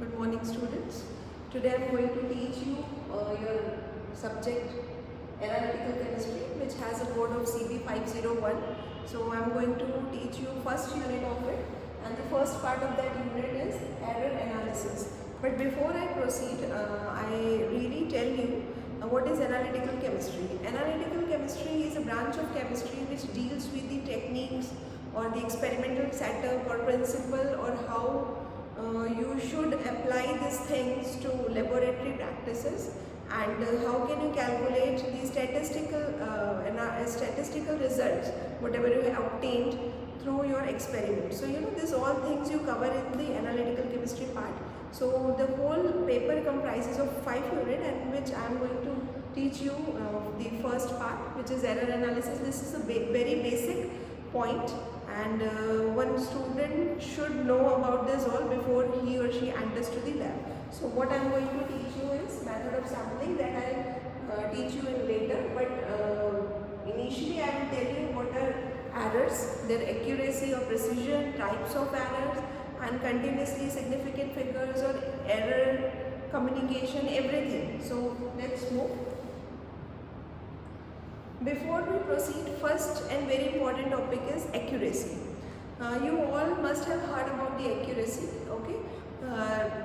Good morning, students. Today I am going to teach you your subject analytical chemistry, which has a code of CB 501. So I am going to teach you first unit of it, and the first part of that unit is error analysis. But before I proceed, I really tell you what is analytical chemistry. Analytical chemistry is a branch of chemistry which deals with the techniques or the experimental setup or principle, or how you should apply these things to laboratory practices, and how can you calculate the statistical results whatever you have obtained through your experiment. So these all things you cover in the analytical chemistry part. So the whole paper comprises of 5 units, and which I am going to teach you the first part, which is error analysis. This is a very basic point, and one student should know about this all before he or she enters to the lab. So what I am going to teach you is method of sampling, that I will teach you in later, but initially I will tell you what are errors, their accuracy or precision, types of errors, and continuously significant figures or error communication, everything. So let's move. Before we proceed, first and very important topic is accuracy. You all must have heard about the accuracy, okay?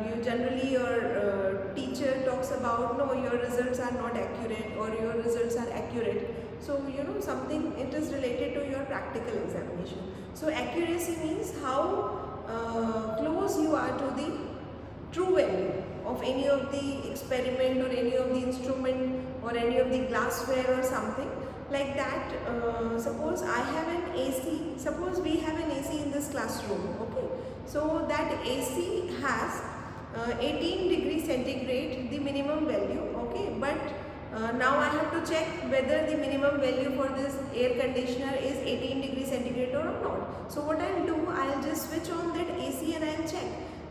You generally, your teacher talks about, no, your results are not accurate, or your results are accurate. So something, it is related to your practical examination. So accuracy means how close you are to the true value of any of the experiment or any of the instrument or any of the glassware or something like that. Suppose I have an AC, suppose we have an AC in this classroom, okay? So that AC has 18 degrees centigrade, the minimum value, okay? But now I have to check whether the minimum value for this air conditioner is 18 degrees centigrade or not. So what I will do, I will just switch on that AC and I will check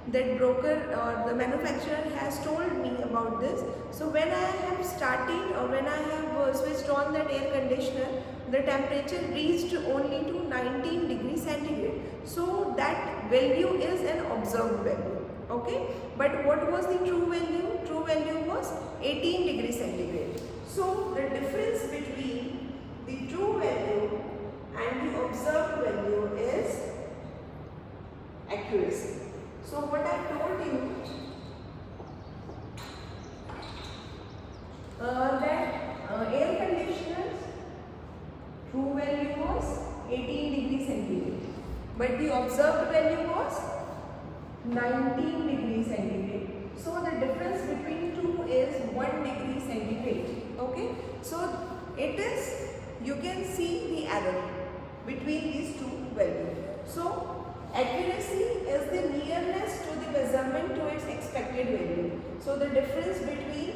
that broker or the manufacturer has told me about this. So when I have started, or when I have switched on that air conditioner, the temperature reached only to 19 degrees centigrade. So that value is an observed value, okay? But what was the true value? True value was 18 degrees centigrade. So the difference between the true value and the observed value is accuracy. So what I told you, that air conditioner's true value was 18 degrees centigrade, but the observed value was 19 degrees centigrade. So the difference between two is 1 degree centigrade, okay? So it is, you can see the error between these two values. So accuracy is the nearness to the measurement to its expected value. So the difference between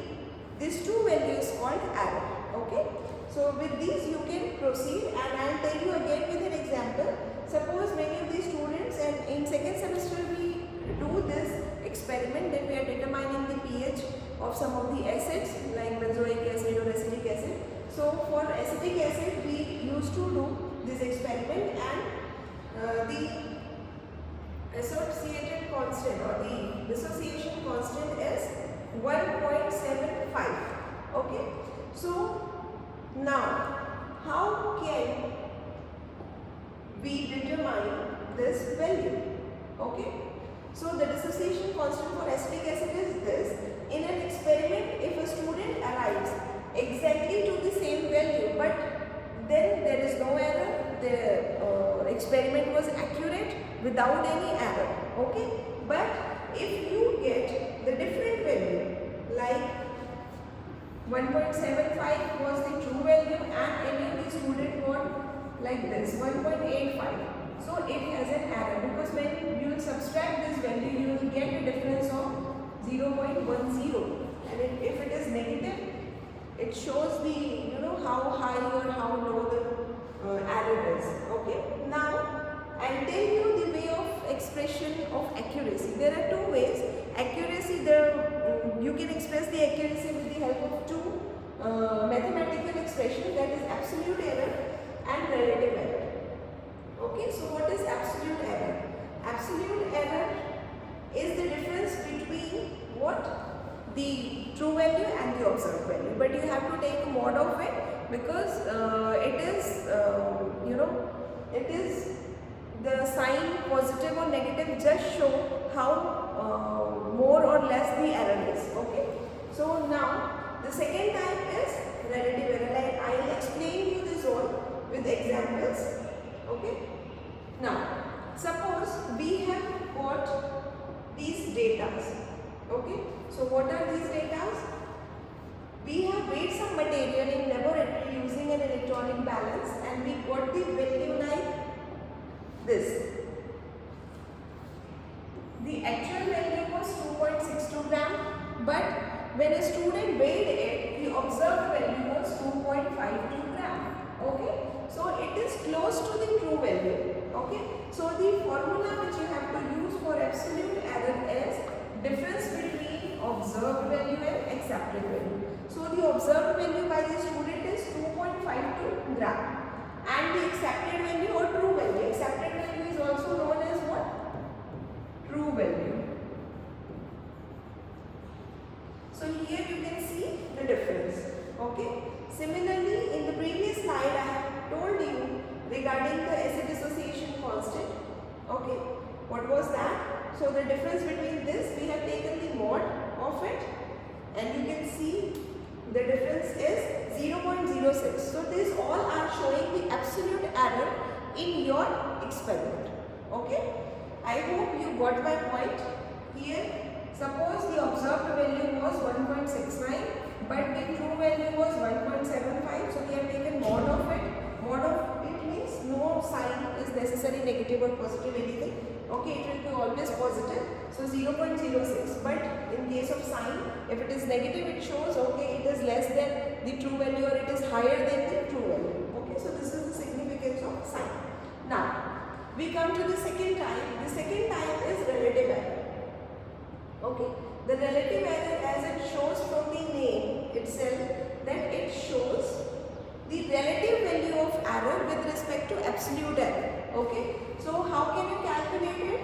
these two values is called error, okay? So with these you can proceed, and I will tell you again with an example. Suppose many of the students, and in second semester we do this experiment, that we are determining the pH of some of the acids like benzoic acid or acetic acid. So for acetic acid we used to do this experiment, and the associated constant or the dissociation constant is 1.75, okay? So now how can we determine this value, okay? So the dissociation constant for acetic acid is this. In an experiment, if a student arrives exactly to the same value, but then there is no error, the experiment was accurate without any error, okay? But if you get the different value, like 1.75 was the true value, and any of the student got like this 1.85, so it has an error, because when you will subtract this value, you will get a difference of 0.10, and if it is negative, it shows the how high or how low the error is, okay? Now I'll tell you the way of expression of accuracy. There are two ways. Accuracy, you can express the accuracy with the help of two mathematical expressions, that is absolute error and relative error. Okay, so what is absolute error? Absolute error is the difference between the true value and the observed value, but you have to take a mod of it because it is it is the sign positive or negative just show how more or less the error is. Okay, so now the second type is relative error. Like I will explain you this all with examples. Okay, now suppose we have got these datas. Okay, so what are these datas? We have weighed some material in laboratory using an electronic balance and we got the value like this. The actual value was 2.62 gram, but when a student weighed it, the observed value was 2.52 gram. Okay, so it is close to the true value. Okay, so the formula which you have to use for absolute error is difference between observed value and accepted value. So the observed value by the student is 2.52 gram and the accepted value or true value. Accepted value is also known as what? True value. So here you can see the difference. Okay. Similarly, in the previous slide I have told you regarding the acid dissociation constant. Okay. What was that? So the difference between this, we have taken the mod of it and you can see the difference is 0.06. So these all are showing the absolute error in your experiment. Okay. I hope you got my point. Here, suppose the observed value was 1.69 but the true value was 1.75. So we have taken mod of it. Mod of it means no sign is necessary negative or positive anything. Okay, it will be always positive. So 0.06. But in case of sign, if it is negative, it shows okay, it is less than the true value or it is higher than the true value. Okay, so this is the significance of sign. Now, we come to the second type. The second type is relative error. Okay, the relative error, as it shows from the name itself, that it shows the relative value of error with respect to absolute error. Okay, so how can you calculate it?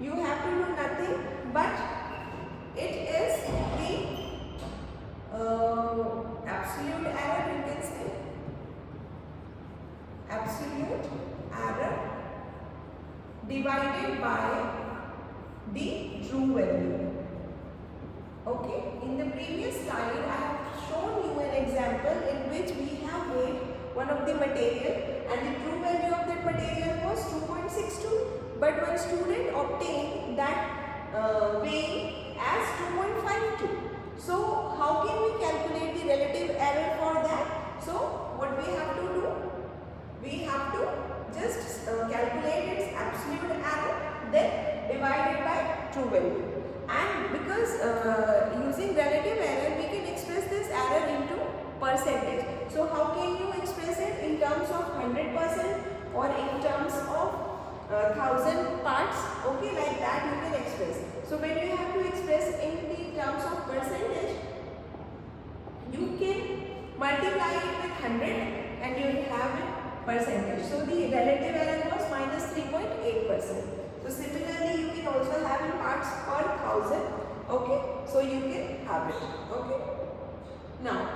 You have to do nothing but it is the absolute error, you can say absolute error divided by the true value. Okay, in the previous slide I have shown you an example in which we have weighed one of the material and the true value of that material was 2.62, but one student obtained that weighing as 2.52. So how can we calculate the relative error for that? So what we have to do? We have to just calculate its absolute error, then divide it by true value. And because using relative error, we can express this error into percentage. So how can you express it in terms of 100% or in terms of 1000 parts? Okay, like that you can express. So when you have to express in the terms of percentage, you can multiply it with 100 and you will have it percentage. So the relative error was minus 3.8%. So similarly, you can also have in parts per 1000. Okay, so you can have it. Okay. Now,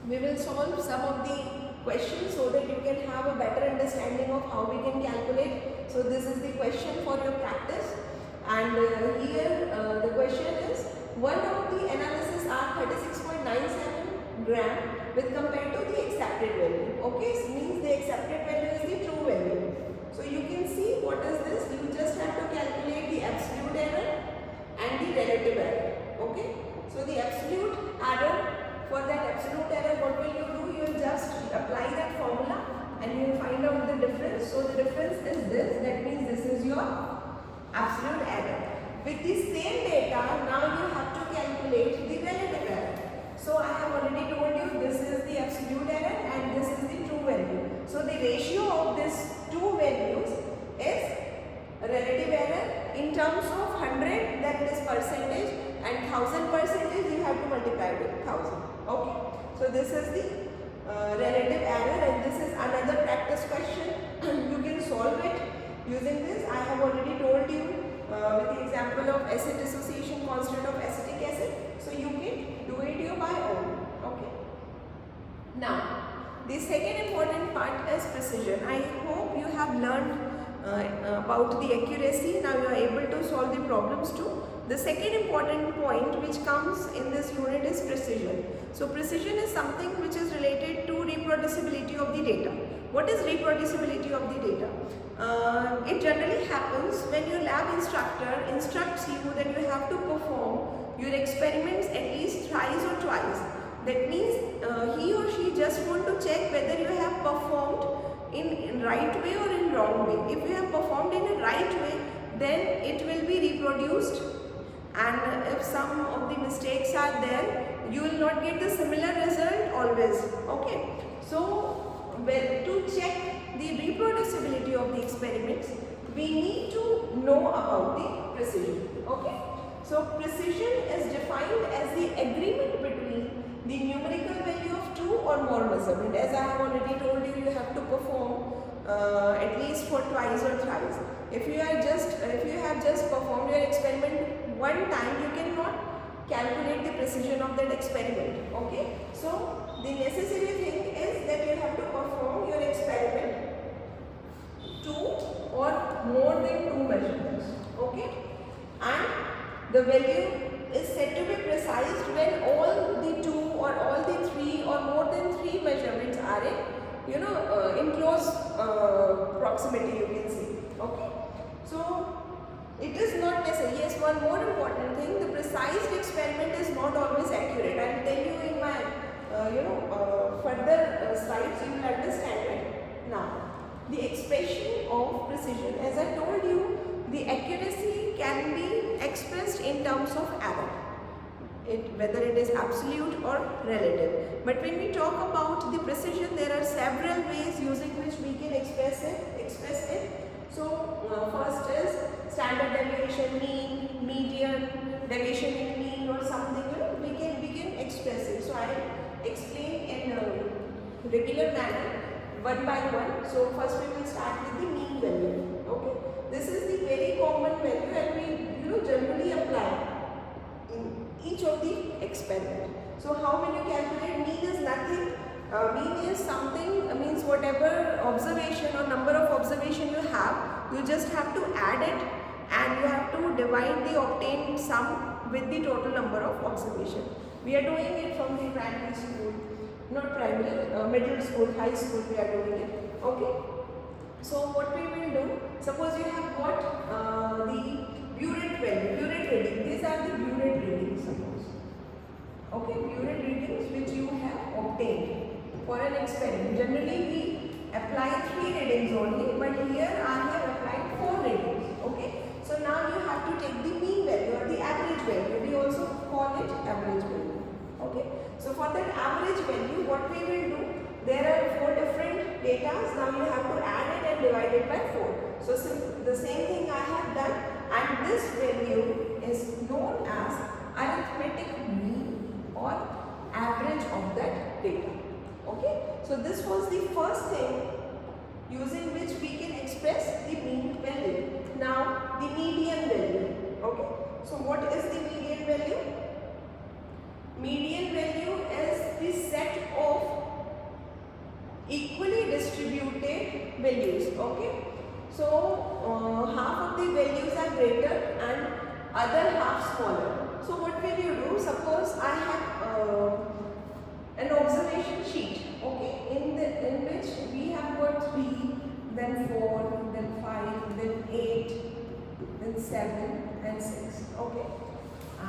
we will solve some of the questions so that you can have a better understanding of how we can calculate. So this is the question for your practice. And here the question is, one of the analysis are 36.97 gram with compared to the accepted value. Okay, so means the accepted value is the true value. So you can see what is this? You just have to calculate the absolute error and the relative error. Okay. So the absolute error, for that absolute error, what will you do? You will just apply that formula and you will find out the difference. So the difference is this. That means this is your absolute error. With the same data, now you have to calculate the relative error. So I have already told you this is the absolute error and this is the true value. So the ratio of these two values is relative error in terms of 100, that is percentage, and 1000 percentage you have to multiply with 1000. Okay. So this is the relative error and this is another practice question. You can solve it using this. I have already told you with the example of acid dissociation constant of acetic acid. important part is precision. I hope you have learned about the accuracy. Now you are able to solve the problems too. The second important point which comes in this unit is precision. So precision is something which is related to reproducibility of the data. What is reproducibility of the data? It generally happens when your lab instructor instructs you that you have to perform your experiments at least thrice or twice. That means he or she just want to check whether you have performed in right way or in wrong way. If you have performed in a right way, then it will be reproduced, and if some of the mistakes are there, you will not get the similar result always. Okay, so to check the reproducibility of the experiments, we need to know about the precision. Okay, so precision is defined as the agreement between the numerical value of two or more measurement. As I have already told you, you have to perform at least for twice or thrice. If you have just performed your experiment one time, you cannot calculate the precision of that experiment. Okay, so the necessary thing is that you have to perform your experiment two or more than two measurements. Okay, and the value is said to be precise when all the two or all the three or more than three measurements are in close proximity, you can say. Okay, so it is not necessary. Yes, one more important thing, the precise experiment is not always accurate. I will tell you in my further slides, you will understand it. Now, the expression of precision, as I told you, the accuracy can be expressed in terms of error, whether it is absolute or relative. But when we talk about the precision, there are several ways using which we can express it. So first is standard deviation, mean, median, deviation in mean or something. We can express it. So I explain in a regular manner, one by one. So first we will start with the mean value. Okay, this is the very common value, and we generally apply in each of the experiment. So how will you calculate? Mean is nothing. Mean is something, means whatever observation or number of observation you have, you just have to add it, and you have to divide the obtained sum with the total number of observation. We are doing it from the primary school, not primary, middle school, high school, we are doing it. Okay, so what we will do, suppose you have got the burette value, burette reading. These are the burette readings, suppose. Okay, burette readings which you have obtained for an experiment. Generally we apply 3 readings only, but here I have applied 4 readings. Okay, so now you have to take the mean value or the average value. We also call it average value. Okay, so for that average value, what we will do, there are 4 different data. Now you have to add it and divide it by 4. So the same thing I have done, and this value is known as arithmetic mean or average of that data. Okay, so this was the first thing using which we can express the mean value. Now the median value. Okay, so what is the median value? Median value is the set of equally distributed values. Okay, so half of the values are greater and other half smaller. So what will you do? Suppose I have an observation sheet, okay, in which we have got 3, then 4, then 5, then 8, then 7 and 6, okay,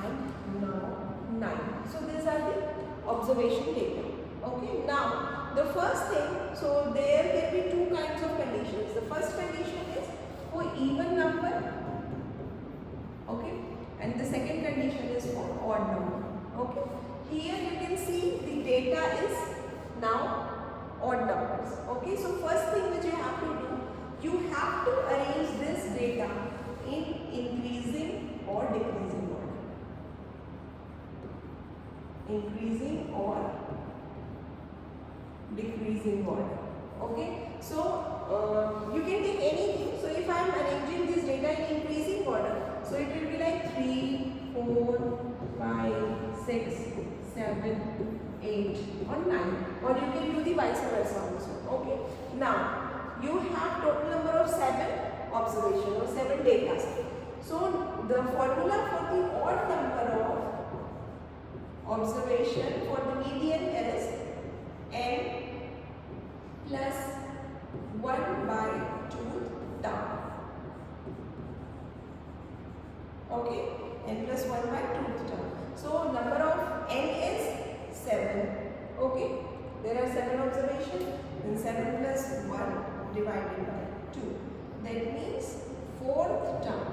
and now 9. So these are the observation data. Okay, now the first thing, so there can be 2 kinds of conditions. The first condition is for even number, okay, and the second condition is for odd number. Okay, here you can see the data is now odd numbers. Okay, so first thing which you have to do, you have to arrange this data in increasing or decreasing order. Increasing or decreasing order. Okay, so you can take anything. So if I am arranging this data in increasing order, so it will be like 3, 4, 5, 6, 7, 8 or 9, or you can do the vice versa also. Okay. Now you have total number of 7 observation or 7 data. So the formula for the odd number of observation for the median is n plus 1 by 2 tau. Okay, n plus 1 by 2 tau. So number of n is 7. Okay, there are 7 observations, then 7 plus 1 divided by 2. That means 4th term.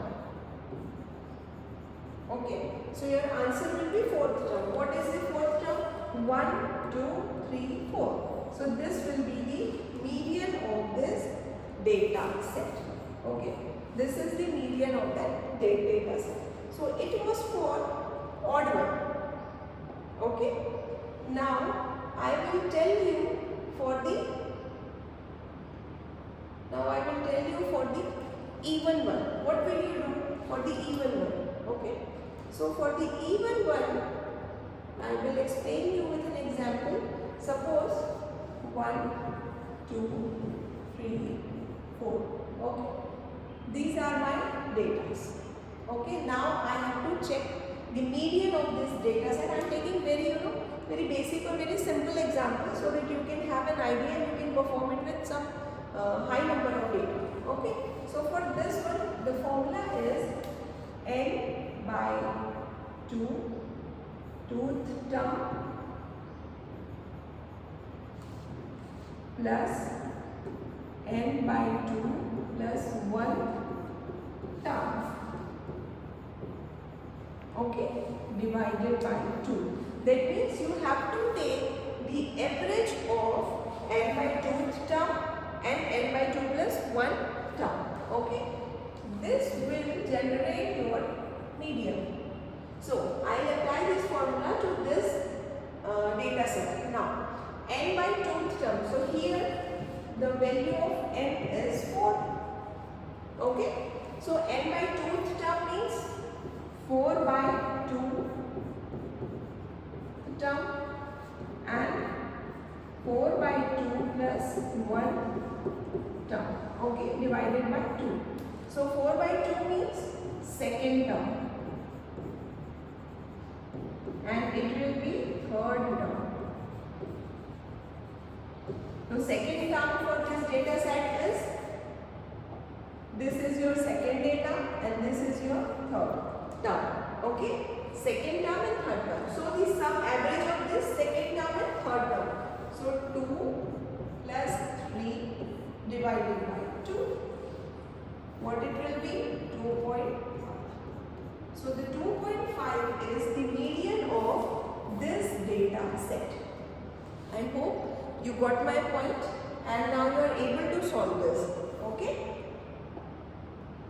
Okay, so your answer will be 4th term. What is the 4th term? 1, 2, 3, 4. So this will be the median of this data set. Okay, this is the median of that data set. So it was for odd one. Okay, now I will tell you for the even one. What will you do for the even one? Okay, so for the even one, I will explain you with an example. Suppose 1, 2, 3, 4. Okay, these are my data. Okay, now I have to check the median of this data set. I am taking very basic or very simple example so that you can have an idea and you can perform it with some high number of data. Okay, so for this one, the formula is n by 2 2th term plus n by 2 plus 1 term. Okay, divided by 2. That means you have to take the average of n by 2th term and n by 2 plus 1 term. Okay, this will generate your median. So I apply this formula to this data set. Now n by 2th term. So here the value of n is 4. Okay, so n by 2th term means 4 by 2 term and 4 by 2 plus 1 term. Okay, divided by 2. So 4 by 2 means second term and it will be third term. So second term for this data set is, this is your second data and this is your third term. Okay, second term and third term. So the sum average of this second term and third term. So 2 plus 3 divided by 2. What it will be? 2.5. So the 2.5 is the median of this data set. I hope you got my point and now you are able to solve this. Okay.